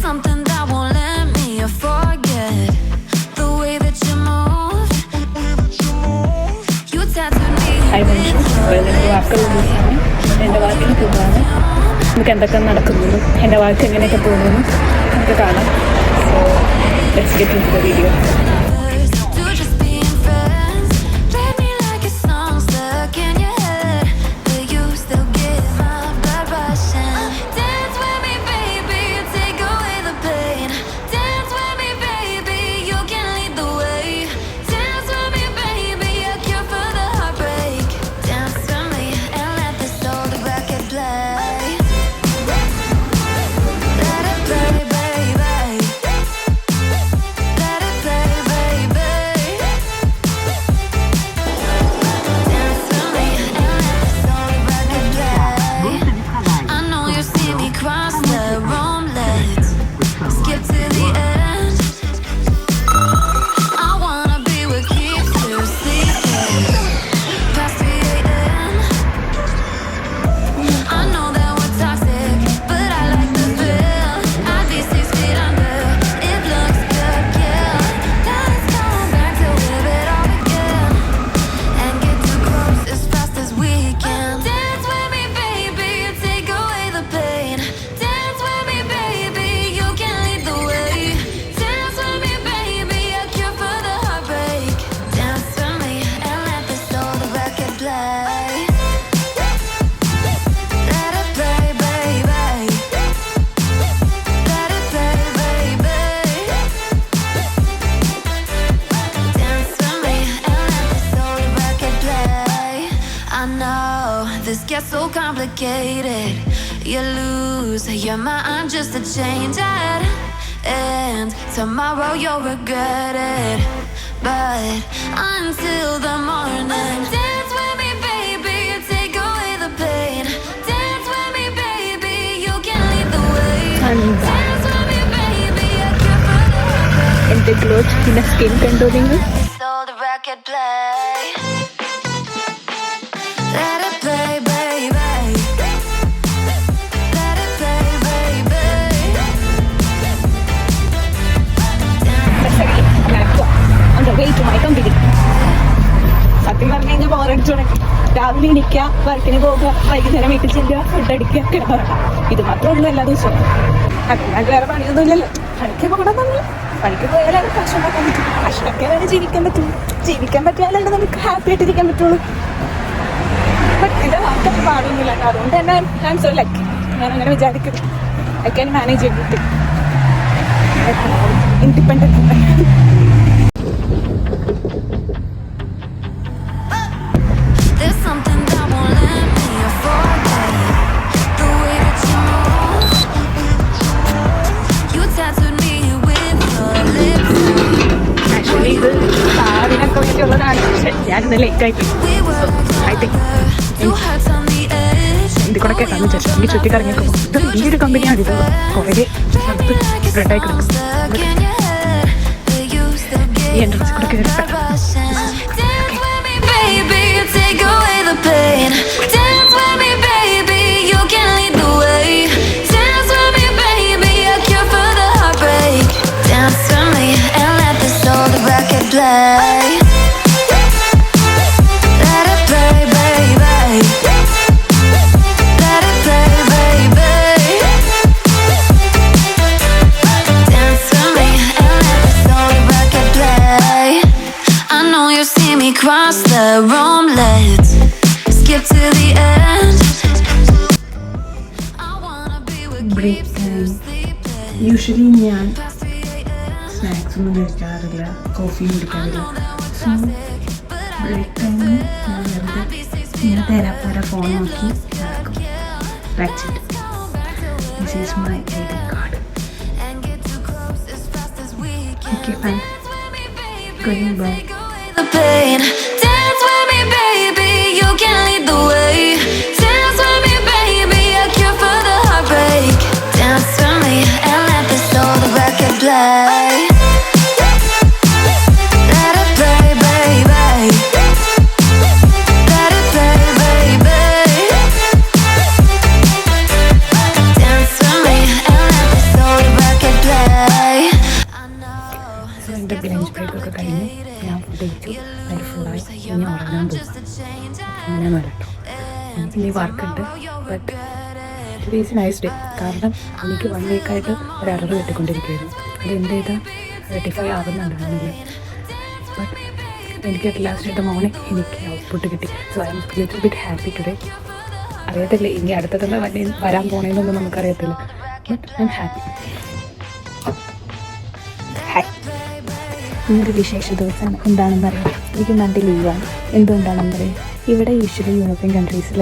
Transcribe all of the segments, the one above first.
something that won't let me forget the way that you move. You tattooed me. Hi മനുഷ്യ, എൻ്റെ വാക്കുകൾ ദിവസമാണ്. എൻ്റെ വാക്കിന് പോകാണ്. നമുക്ക് എന്തൊക്കെ നടക്കുന്നു, എൻ്റെ വാക്ക് എങ്ങനെയൊക്കെ പോകുന്നു നമുക്ക് കാണാം. So let's get into the video. This gets so complicated. You lose your mind just to change it, and tomorrow you'll regret it. But until the morning, dance with me, baby, take away the pain. Dance with me, baby, you can lead the way. Dance with me, baby, I care for the heartbreak. എൻ്റെ ഗ്ലോത്ത് പിന്നെ skin കണ്ടോ നിങ്ങൾ? So the record play. Let it play, baby. Let it play, baby. On the way to my company. സത്യം പറഞ്ഞു കഴിഞ്ഞാൽ ബോറടിച്ചോടെ. രാവിലെ എണീക്കുക, വർക്കിന് പോവുക, വൈകുന്നേരം വീട്ടിൽ ചെല്ലുക, ഫുഡ് അടിക്കുക, കിടന്നുറങ്ങുക. ഇത് മാത്രമേ ഉള്ളൂ എല്ലാ ദിവസവും. അതിനായിട്ട് വേറെ പണിയൊന്നുമില്ലല്ലോ. പണിക്ക് പോകണമെന്നില്ല. പണിക്ക് പോയാലാണ് കാശ് ഉണ്ടാക്കാൻ പറ്റും. കാശിനൊക്കെയാണ് ജീവിക്കാൻ പറ്റുള്ളൂ. ജീവിക്കാൻ പറ്റിയാലല്ലേ നമുക്ക് ഹാപ്പി ആയിട്ടിരിക്കാൻ പറ്റുള്ളൂ. ബട്ട് എൻ്റെ വാക്കത്ത് പാടൊന്നുമില്ല. അതുകൊണ്ട് തന്നെ ഞാൻ സോ ലക്കി. ഞാൻ അങ്ങനെ വിചാരിക്കുന്നു. I can manage everything. Independent. There's something that won't let me forget the way that you move. You tattooed me with your lips. Actually ഇത് സാറിനൊക്കെ വേണ്ടിയുള്ളതാണ്. പക്ഷെ ഞാനിന്ന് ലേറ്റായിട്ട് ഐ തിങ്ക് ഇതിൽ കൂടെ കേട്ടാന്ന് വിചാരിച്ചു. എനിക്ക് ചുറ്റിക്കറങ്ങിയൊക്കെ പോകും. ഇത് വലിയൊരു കമ്പനിയാണ്. ഇത് കുറേ സ്ഥലത്ത് സ്പ്രെഡായി കിടക്കും. ഈ എൻട്രൻസിൽ കൂടെ കയറിപ്പെട്ട take away the pain. Dance with me, baby, you can lead the way. Dance with me, baby, I care for the heartbreak. Dance with me and let this old record play. Let it play, baby. Let it play, baby. Dance with me and let this old record play. I know you see me cross the room, let's skip to the end. I wanna be with break time. Usually ഞാൻ snacks ഒന്നും കഴിക്കാറില്ല, കോഫിയും കുടിക്കാറില്ല. So break ടൈമിൽ ഞാൻ വെറുതെ ഇങ്ങനെ തരാപ്പാര phone നോക്കി നടക്കും. That's it. This is my ID card. Okay fine. Going bye. the pain. Dance with me, baby, you can lead the way. Dance with me, baby, I care for the heartbreak. Dance with me and let this old record play. Let it play, baby. Let it play, baby. Dance with me and let this old record അങ്ങനെയൊന്നുമല്ല കേട്ടോ. എനിക്ക് ഇനി വർക്കുണ്ട്. But it is nice day. കാരണം എനിക്ക് 1 വീക്കായിട്ട് ഒരു error കിട്ടിക്കൊണ്ടിരിക്കുകയായിരുന്നു. അത് എന്ത് ചെയ്താൽ റെക്ടിഫൈ ആവുന്നുണ്ടായിരുന്നില്ല. ബട്ട് എനിക്ക് അറ്റ് ലാസ്റ്റ് ആയിട്ട് മോർണിംഗ് എനിക്ക് ഔട്ട്പുട്ട് കിട്ടി. So I M little bit happy today. അറിയത്തില്ല ഇനി അടുത്തതെന്ന് വരാൻ പോണേന്നൊന്നും നമുക്കറിയത്തില്ല. But I am happy. Hi, ഇന്നൊരു വിശേഷ ദിവസം എന്താണെന്ന് അറിയാം. എനിക്ക് മൺഡേ ലീവാണ്. എന്തുകൊണ്ടാണെന്ന് അറിയാം, ഇവിടെ യൂഷ്വലി യൂറോപ്യൻ കൺട്രീസിൽ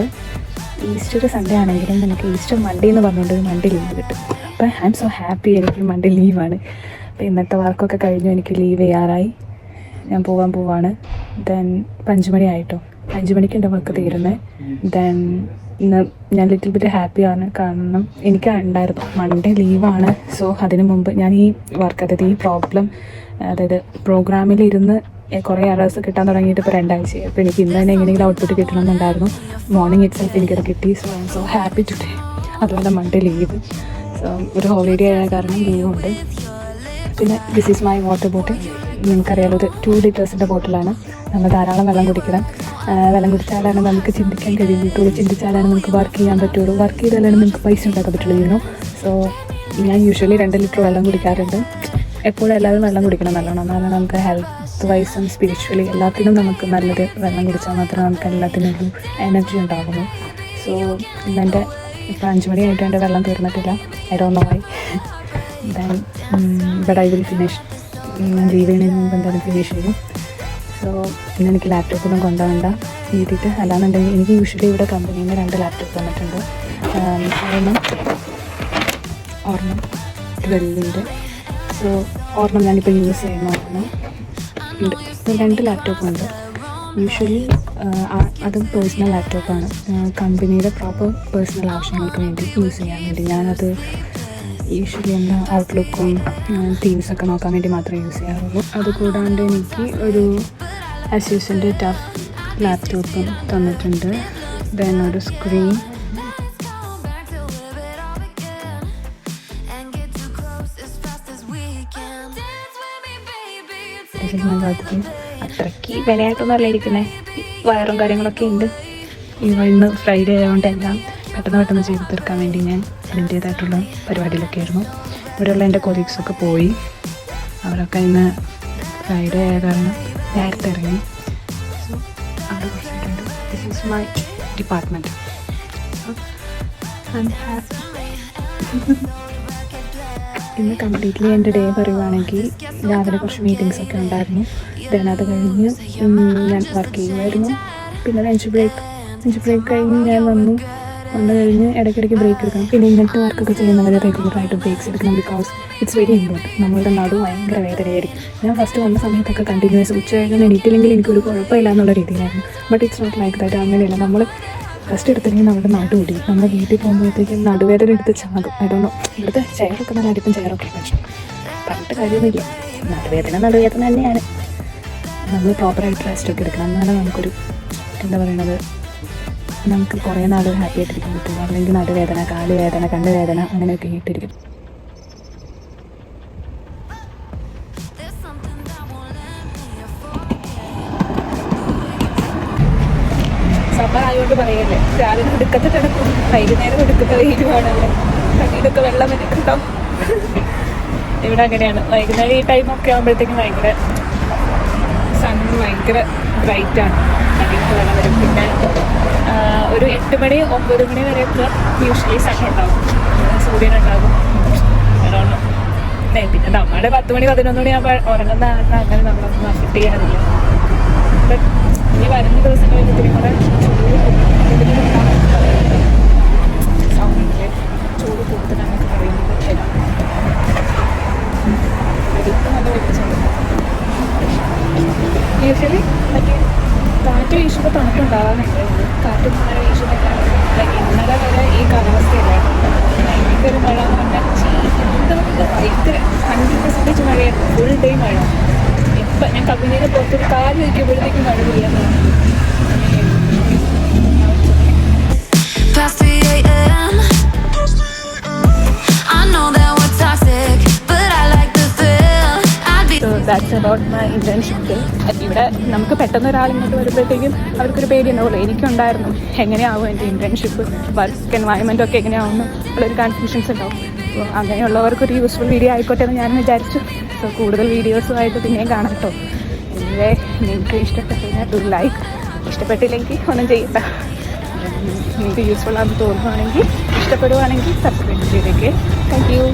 ഈസ്റ്റർ സൺഡേ ആണെങ്കിലും നമുക്ക് ഈസ്റ്റർ മൺഡേ എന്ന് പറഞ്ഞുകൊണ്ട് ഒരു മൺഡേ ലീവ് കിട്ടും. അപ്പം ഐ എം സോ ഹാപ്പി, എനിക്ക് മൺഡേ ലീവാണ്. അപ്പോൾ ഇന്നത്തെ വർക്കൊക്കെ കഴിഞ്ഞു, എനിക്ക് ലീവ് ചെയ്യാറായി, ഞാൻ പോകാൻ പോവാണ്. ദെൻ 5 മണി ആയിട്ടോ, 5 മണിക്ക് എൻ്റെ വർക്ക് തീരുന്നത്. ദെൻ ഇന്ന് ഞാൻ ലിറ്റിൽ ബിറ്റ് ഹാപ്പിയാണ്. കാരണം എനിക്ക് ഉണ്ടായിരുന്നു മൺഡേ ലീവാണ്. സോ അതിന് മുമ്പ് ഞാൻ ഈ വർക്ക്, അതായത് ഈ പ്രോബ്ലം, അതായത് പ്രോഗ്രാമിലിരുന്ന് കുറേ എറേഴ്സ് കിട്ടാൻ തുടങ്ങിയിട്ട് ഇപ്പോൾ 2 ആഴ്ചയായി. അപ്പോൾ എനിക്ക് ഇന്ന് തന്നെ എങ്ങനെയെങ്കിലും ഔട്ട്പുട്ട് കിട്ടണമെന്നുണ്ടായിരുന്നു. മോർണിംഗ് ഇറ്റ് സെൽഫ് എനിക്കത് കിട്ടി. So I M so happy today. അതുപോലെ മൺഡേ ലീവ്. സോ ഒരു ഹോളിഡേ ആയ കാരണം ലീവുണ്ട്. പിന്നെ this is my water bottle. നിങ്ങൾക്കറിയാലോ, ഇത് 2 ലിറ്റേഴ്സിൻ്റെ ബോട്ടിലാണ്. നമ്മൾ ധാരാളം വെള്ളം കുടിക്കണം. വെള്ളം കുടിച്ചാലാണ് നമുക്ക് ചിന്തിക്കാൻ കഴിയുള്ളൂ. ചിന്തിച്ചാലാണ് നമുക്ക് വർക്ക് ചെയ്യാൻ പറ്റുള്ളൂ. വർക്ക് ചെയ്താലാണ് നമുക്ക് പൈസ ഉണ്ടാക്കാൻ പറ്റുള്ളൂ. സോ ഞാൻ യൂഷ്വലി 2 ലിറ്റർ വെള്ളം കുടിക്കാറുണ്ട്. എപ്പോഴും എല്ലാവരും വെള്ളം കുടിക്കണം, നല്ലോണം. എന്നാലും നമുക്ക് ഹെൽത്ത് വൈസും സ്പിരിച്വലി എല്ലാത്തിനും നമുക്ക് നല്ലൊരു വെള്ളം കുടിച്ചാൽ മാത്രമേ നമുക്ക് എല്ലാത്തിനും ഒരു എനർജി ഉണ്ടാകുള്ളൂ. സോ ഇന്നെൻ്റെ ഇപ്പോൾ 5 മണിയായിട്ട് എൻ്റെ വെള്ളം തീർന്നിട്ടില്ല. I don't know why. Then but I will finish. Leave ചെയ്യുന്നതിന് മുമ്പ് എന്തായാലും ഫിനിഷ് ചെയ്യും. സോ ഇന്ന് എനിക്ക് ലാപ്ടോപ്പൊന്നും കൊണ്ടുപോകണ്ട എഴുതിയിട്ട്. അല്ലാന്നുണ്ടെങ്കിൽ എനിക്ക് യൂഷ്വലി ഇവിടെ കമ്പനിയിൽ നിന്ന് 2 ലാപ്ടോപ്പ് വന്നിട്ടുണ്ട്. ഒരെണ്ണം 12-ൻ്റെ. സോ ഒരെണ്ണം ഞാനിപ്പോൾ യൂസ് ചെയ്യുന്നതാണ് ഉണ്ട്. ഇപ്പോൾ 2 ലാപ്ടോപ്പുണ്ട്. യൂഷ്വലി അതും പേഴ്സണൽ ലാപ്ടോപ്പാണ്. കമ്പനിയുടെ പ്രോപ്പർ പേഴ്സണൽ ആവശ്യങ്ങൾക്ക് വേണ്ടി യൂസ് ചെയ്യാൻ വേണ്ടി. ഞാനത് യൂഷ്വലി എന്താ ഔട്ട്ലുക്കും ടീംസൊക്കെ നോക്കാൻ വേണ്ടി മാത്രമേ യൂസ് ചെയ്യാറുള്ളൂ. അതുകൂടാണ്ട് എനിക്ക് ഒരു അസ്യൂസിൻ്റെ ടഫ് ലാപ്ടോപ്പും തന്നിട്ടുണ്ട്. ദെൻ ഒരു സ്ക്രീൻ. അത്രയ്ക്ക് വിലയായിട്ടൊന്നും അല്ല ഇരിക്കുന്നത്. വയറും കാര്യങ്ങളൊക്കെ ഉണ്ട്. ഇന്ന് ഫ്രൈഡേ ആയതുകൊണ്ട് എല്ലാം പെട്ടെന്ന് ചെയ്ത് തീർക്കാൻ വേണ്ടി ഞാൻ അതിൻ്റേതായിട്ടുള്ള പരിപാടിയിലൊക്കെ ആയിരുന്നു. ഇവിടെയുള്ള എൻ്റെ കൊളീഗ്സൊക്കെ പോയി. അവരൊക്കെ ഇന്ന് ഫ്രൈഡേ ആയ കാരണം നേരത്തെ ഇറങ്ങി. സോ അവിടെ കുറച്ചിട്ടുണ്ട്. This is my department. So I am happy. ഇന്ന് കംപ്ലീറ്റ്ലി എൻ്റെ ഡേ പറയുവാണെങ്കിൽ രാവിലെ കുറച്ച് മീറ്റിങ്സൊക്കെ ഉണ്ടായിരുന്നു. ദെൻ അത് കഴിഞ്ഞ് ഞാൻ വർക്ക് ചെയ്യുമായിരുന്നു. പിന്നെ ലഞ്ച് ബ്രേക്ക് കഴിഞ്ഞ് ഞാൻ വന്നു കഴിഞ്ഞ് ഇടയ്ക്കിടയ്ക്ക് ബ്രേക്ക് എടുക്കണം. പിന്നെ ഇങ്ങനത്തെ വർക്കൊക്കെ ചെയ്യുന്നവർ റെഗുലറായിട്ട് ബ്രേക്സ് എടുക്കണം. Because it's very important. നമ്മളുടെ നടു ഭയങ്കര വേദനയായിരിക്കും. ഞാൻ ഫസ്റ്റ് വന്ന സമയത്തൊക്കെ കണ്ടിന്യൂസ് ഉച്ചയായിരുന്നു എണീറ്റില്ലെങ്കിൽ എനിക്കൊരു കുഴപ്പമില്ല എന്നുള്ള രീതിയിലായിരുന്നു. But it's not like that. അങ്ങനെയല്ല. നമ്മൾ ഫസ്റ്റ് എടുത്തില്ലെങ്കിൽ നമ്മുടെ നടു ഓടിക്കും. നമ്മുടെ വീട്ടിൽ പോകുമ്പോഴത്തേക്കും നടുവേദന എടുത്ത് ചാകും. അതുകൊണ്ടോ ഇവിടുത്തെ ചെയറൊക്കെ നല്ല അടിപ്പം ചെയറൊക്കെ പക്ഷേ പറഞ്ഞിട്ട് കാര്യമൊന്നുമില്ല. നടുവേദന തന്നെയാണ്. നമ്മൾ പ്രോപ്പറായിട്ട് റെസ്റ്റ് ഒക്കെ എടുക്കണം. എന്നാലും നമുക്കൊരു എന്താ പറയണത്, നമുക്ക് കുറേ നാൾ ഹാപ്പി ആയിട്ടിരിക്കാൻ പറ്റും. അല്ലെങ്കിൽ നടുവേദന, കാലുവേദന, കണ്ണുവേദന അങ്ങനെയൊക്കെ ഇട്ടിരിക്കും. സമ്മർ ആയതുകൊണ്ട് പറയല്ലേ, രാവിലെ എടുക്കത്തെ കിടക്കും, വൈകുന്നേരം എടുക്കുന്ന വെയിലുമാണല്ലേ. ഇതൊക്കെ വെള്ളം എടുക്കുന്നുണ്ടാവും. ഇവിടെ അങ്ങനെയാണ്. വൈകുന്നേരം ഈ ടൈമൊക്കെ ആകുമ്പോഴത്തേക്കും ഭയങ്കര സണ്ണ് ഭയങ്കര ബ്രൈറ്റാണ്. അടിയിട്ട് വെള്ളം വരും. പിന്നെ ഒരു 8 മണി 9 മണി വരെയൊക്കെ യൂഷ്വലി സൺ ഉണ്ടാവും, സൂര്യനുണ്ടാകും. പിന്നെ നമ്മുടെ 10 മണി 11 മണി ആകുമ്പോൾ ഉറങ്ങുന്ന കാരണം അങ്ങനെ നമ്മളൊന്നും അഫക്റ്റ് ചെയ്യാറില്ല. ബട്ട് ഇനി വരുന്ന ദിവസങ്ങളിൽ ഇത്തിരി കൂടെ സൗണ്ടിൻ്റെ ചൂട് കൂടുതലാണെന്നൊക്കെ പറയുന്നത് ശരിയാണ്. ഇതിപ്പോൾ നല്ല വെളിച്ചം. യൂഷ്വലി മറ്റേ കാറ്റ് വീശുമ്പോൾ തണുപ്പുണ്ടാവാറുണ്ട്. കാറ്റും മഴ വീശുന്നൊക്കെ ഇന്നലെ വരെ ഈ കാലാവസ്ഥയിലായിരുന്നു. ഭയങ്കര മഴ എന്ന് പറഞ്ഞാൽ ഭയങ്കര 100% മഴയായിരുന്നു. ഫുൾ ഡേ മഴ. ഇപ്പം ഞാൻ കമ്പനിയുടെ പുറത്തൊരു കാല് വയ്ക്കുമ്പോഴത്തേക്കും മഴ പെയ്യാൻ തുടങ്ങി. Past 3 a.m. I know that we're toxic, but I like the thrill. I'd be that's about my internship. ഇവിടെ നമുക്ക് പെട്ടെന്ന് ഒരാളിങ്ങോട്ട് വരുമ്പോഴത്തേക്കും അവർക്കൊരു പേടി ഉണ്ടാവുമല്ലോ, എനിക്കുണ്ടായിരുന്നു. എങ്ങനെയാവും എൻ്റെ ഇന്റേൺഷിപ്പ്, വർക്ക് എൻവയൺമെൻറ്റ് ഒക്കെ എങ്ങനെയാവുന്നു ഉള്ളൊരു കൺഫ്യൂഷൻസ് ഉണ്ടാവും. അപ്പോൾ അങ്ങനെയുള്ളവർക്കൊരു യൂസ്ഫുൾ വീഡിയോ ആയിക്കോട്ടെ എന്ന് ഞാൻ വിചാരിച്ചു. സോ കൂടുതൽ വീഡിയോസുമായിട്ട് പിന്നെയും കാണാം കേട്ടോ. എനിവേ, നിങ്ങൾക്ക് ഇഷ്ടപ്പെട്ടു കഴിഞ്ഞാൽ ലൈക്ക്, ഇഷ്ടപ്പെട്ടില്ലെങ്കിൽ ഒന്നും ചെയ്യണ്ട. നിങ്ങൾക്ക് യൂസ്ഫുൾ ആണെന്ന് തോന്നുവാണെങ്കിൽ, ഇഷ്ടപ്പെടുവാണെങ്കിൽ സബ്സ്ക്രൈബ് ചെയ്തേക്കെ. Thank you.